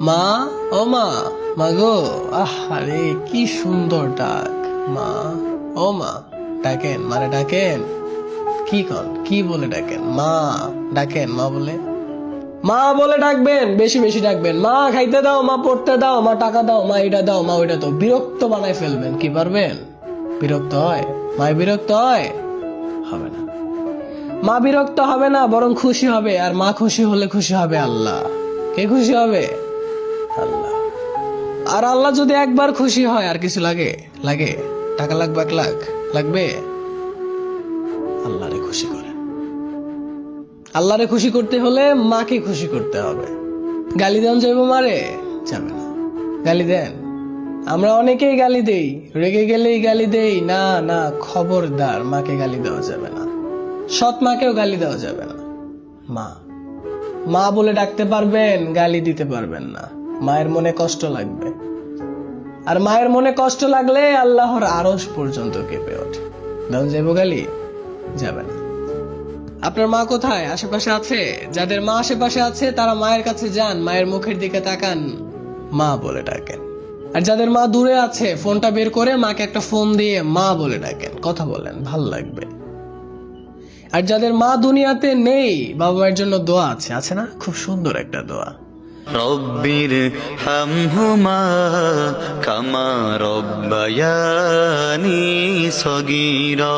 মা, ও মা, মা গো। আরে কি সুন্দর ডাক। মা, ও মা, ডাকেন, মারে ডাকেন। কি বলে ডাকেন? মা ডাকেন, মা বলে। মা বলে ডাকবেন, বেশি বেশি ডাকবেন। মা খাইতে দাও, মা পড়তে দাও, মা টাকা দাও, মা এটা দাও, মা ওইটা দাও। বিরক্ত বানাই ফেলবেন। কি পারবেন? বিরক্ত হয়? মায় বিরক্ত হয়? হবে না। মা বিরক্ত হবে না, বরং খুশি হবে। আর মা খুশি হলে খুশি হবে আল্লাহ। কে খুশি হবে? আল্লাহ। আর আল্লাহ যদি একবার খুশি হয়, আর কিছু লাগে? লাগে? টাকা লাগবে 1 লাখ? লাগবে? আল্লাহরে খুশি করে। আল্লাহরে খুশি করতে হলে মাকে খুশি করতে হবে। গালি দেন যাইব মারে? যাবে না। গালি দেন? আমরা অনেকেই গালি দেই, রেগে গেলেই গালি দেই। না না, খবরদার, মাকে গালি দেওয়া যাবে না। সৎ মাকেও গালি দেওয়া যাবে না। মা, মা বলে ডাকতে পারবেন, গালি দিতে পারবেন না। মায়ের মনে কষ্ট লাগবে। আর মায়ের মনে কষ্ট লাগলে আল্লাহর আরশ পর্যন্ত কেঁপে ওঠে। দাও যাইব গালি? যাবে না। আপনার মা কোথায়? আশেপাশে আছে? যাদের মা আশেপাশে আছে তারা মায়ের কাছে যান, মায়ের মুখের দিকে তাকান, মা বলে ডাকেন। আর যাদের মা দূরে আছে, ফোনটা বের করে মাকে একটা ফোন দিয়ে মা বলে ডাকেন, কথা বলেন, ভাল লাগবে। আর যাদের মা দুনিয়াতে নেই, বাবা মায়ের জন্য দোয়া আছে, আছে না? খুব সুন্দর একটা দোয়া। রব্বির হামহুমা কামা রব্বায়ানি সগীরা।